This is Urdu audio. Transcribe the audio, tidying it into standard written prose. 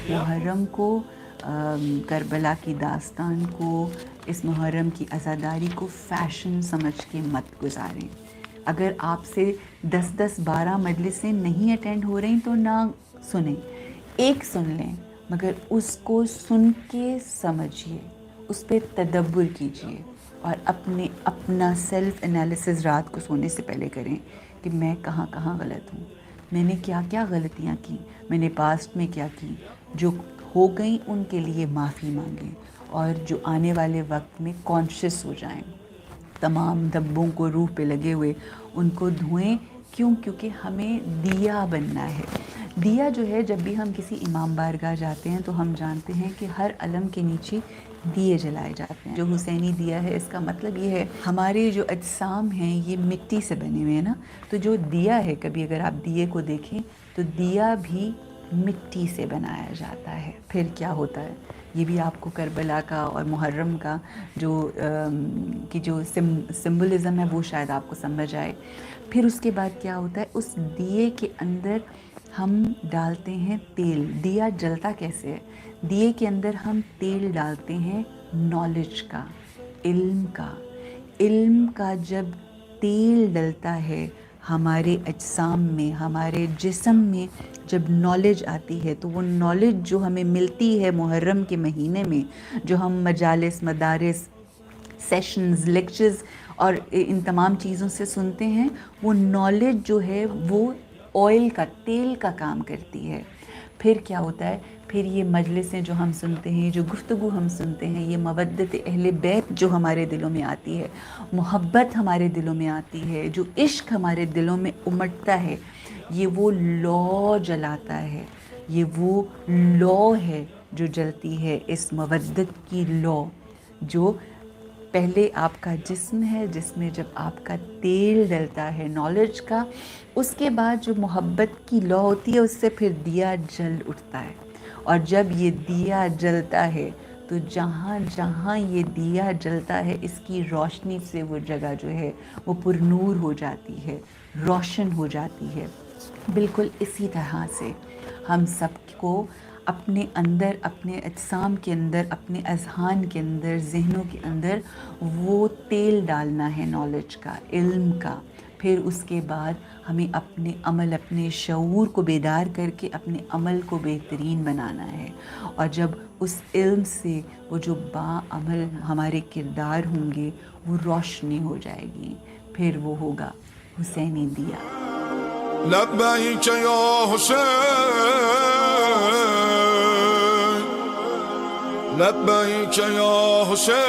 محرم کو کربلا کی داستان کو، اس محرم کی عزاداری کو فیشن سمجھ کے مت گزاریں۔ اگر آپ سے 10-12 مجلسیں نہیں اٹینڈ ہو رہی تو نہ سنیں، ایک سن لیں، مگر اس کو سن کے سمجھیے، اس پہ تدبر کیجیے، اور اپنا سیلف انالیسز رات کو سونے سے پہلے کریں کہ میں کہاں کہاں غلط ہوں، میں نے کیا کیا غلطیاں کی، میں نے پاسٹ میں کیا کی، جو ہو گئیں ان کے لیے معافی مانگیں، اور جو آنے والے وقت میں کانشیس ہو جائیں۔ تمام دھبوں کو روح پہ لگے ہوئے ان کو دھوئیں، کیونکہ ہمیں دیا بننا ہے۔ دیا جو ہے، جب بھی ہم کسی امام بارگاہ جاتے ہیں تو ہم جانتے ہیں کہ ہر علم کے نیچے دیے جلائے جاتے ہیں۔ جو حسینی دیا ہے، اس کا مطلب یہ ہے ہمارے جو اجسام ہیں یہ مٹی سے بنے ہوئے ہیں نا، تو جو دیا ہے، کبھی اگر آپ دیے کو دیکھیں تو دیا بھی مٹی سے بنایا جاتا ہے۔ پھر کیا ہوتا ہے، یہ بھی آپ کو کربلا کا اور محرم کا جو سمبلزم ہے وہ شاید آپ کو سمجھ آئے۔ پھر اس کے بعد کیا ہوتا ہے، اس دیے کے اندر ہم ڈالتے ہیں تیل۔ دیا جلتا کیسے ہے؟ دیے کے اندر ہم تیل ڈالتے ہیں نالج کا، علم کا۔ علم کا جب تیل ڈلتا ہے ہمارے اجسام میں، ہمارے جسم میں، جب نالج آتی ہے تو وہ نالج جو ہمیں ملتی ہے محرم کے مہینے میں، جو ہم مجالس، مدارس، سیشنز، لیکچرز اور ان تمام چیزوں سے سنتے ہیں، وہ نالج جو ہے وہ آئل کا، تیل کا کام کرتی ہے۔ پھر کیا ہوتا ہے، پھر یہ مجلسیں جو ہم سنتے ہیں، جو گفتگو ہم سنتے ہیں، یہ مودت اہل بیت جو ہمارے دلوں میں آتی ہے، محبت ہمارے دلوں میں آتی ہے، جو عشق ہمارے دلوں میں امٹتا ہے، یہ وہ لو جلاتا ہے، یہ وہ لو ہے جو جلتی ہے، اس مودت کی لو، جو پہلے آپ کا جسم ہے، جس میں جب آپ کا تیل ڈلتا ہے نالج کا، اس کے بعد جو محبت کی لو ہوتی ہے، اس سے پھر دیا جل اٹھتا ہے۔ اور جب یہ دیا جلتا ہے تو جہاں جہاں یہ دیا جلتا ہے، اس کی روشنی سے وہ جگہ جو ہے وہ پر نور ہو جاتی ہے، روشن ہو جاتی ہے۔ بالکل اسی طرح سے ہم سب کو اپنے اندر، اپنے اجسام کے اندر، اپنے اذہان کے اندر، ذہنوں کے اندر وہ تیل ڈالنا ہے نالج کا، علم کا۔ پھر اس کے بعد ہمیں اپنے عمل، اپنے شعور کو بیدار کر کے اپنے عمل کو بہترین بنانا ہے، اور جب اس علم سے وہ جو باعمل ہمارے کردار ہوں گے وہ روشنی ہو جائے گی، پھر وہ ہوگا حسینی دیا۔ لبیک یا حسین، لبیک یا حسین،